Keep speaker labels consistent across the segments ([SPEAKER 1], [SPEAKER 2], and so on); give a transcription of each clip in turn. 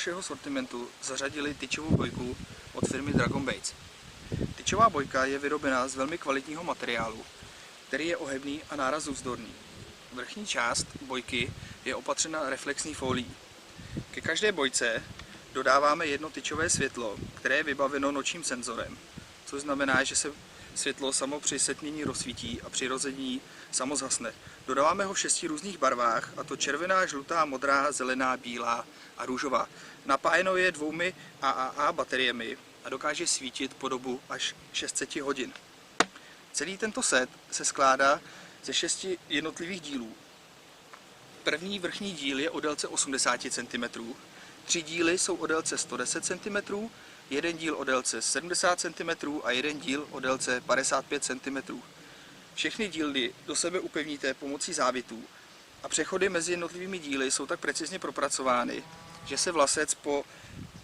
[SPEAKER 1] našeho sortimentu zařadili tyčovou bojku od firmy Dragon Baits. Tyčová bojka je vyrobena z velmi kvalitního materiálu, který je ohebný a nárazovzdorný. Vrchní část bojky je opatřena reflexní fólií. Ke každé bojce dodáváme jedno tyčové světlo, které je vybaveno nočním senzorem, což znamená, že se světlo samo při setmění rozsvítí a při rozední samo zhasne. Dodáváme ho v 6 různých barvách, a to červená, žlutá, modrá, zelená, bílá a růžová. Napájeno je 2 AAA bateriemi a dokáže svítit po dobu až 600 hodin. Celý tento set se skládá ze 6 jednotlivých dílů. První vrchní díl je o délce 80 cm, 3 díly jsou o délce 110 cm, jeden díl o délce 70 cm a jeden díl o délce 55 cm. Všechny díly do sebe upevníte pomocí závitů a přechody mezi jednotlivými díly jsou tak precizně propracovány, že se vlasec po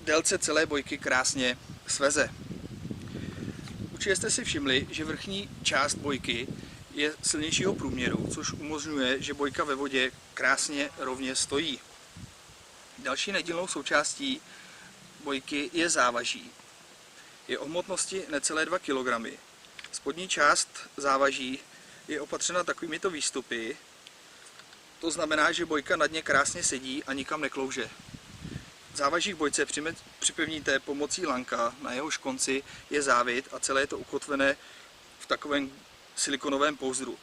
[SPEAKER 1] délce celé bojky krásně sveze. Určitě jste si všimli, že vrchní část bojky je silnějšího průměru, což umožňuje, že bojka ve vodě krásně rovně stojí. Další nedílnou součástí bojky je závaží. Je o hmotnosti necelé 2 kg. Spodní část závaží je opatřena takovýmito výstupy. To znamená, že bojka na dně krásně sedí a nikam neklouže. Závaží k bojce připevníte pomocí lanka, na jehož konci je závit a celé je to ukotvené v takovém silikonovém pouzdru.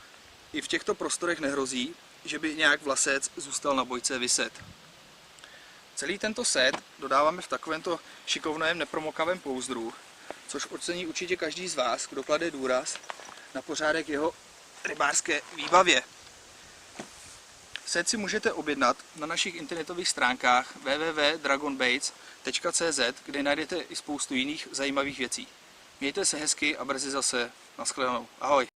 [SPEAKER 1] I v těchto prostorech nehrozí, že by nějak vlasec zůstal na bojce viset. Celý tento set dodáváme v takovémto šikovném nepromokavém pouzdru, což ocení určitě každý z vás, kdo klade důraz na pořádek jeho rybářské výbavě. Set si můžete objednat na našich internetových stránkách www.dragonbaits.cz, kde najdete i spoustu jiných zajímavých věcí. Mějte se hezky a brzy zase. Nashledanou. Ahoj.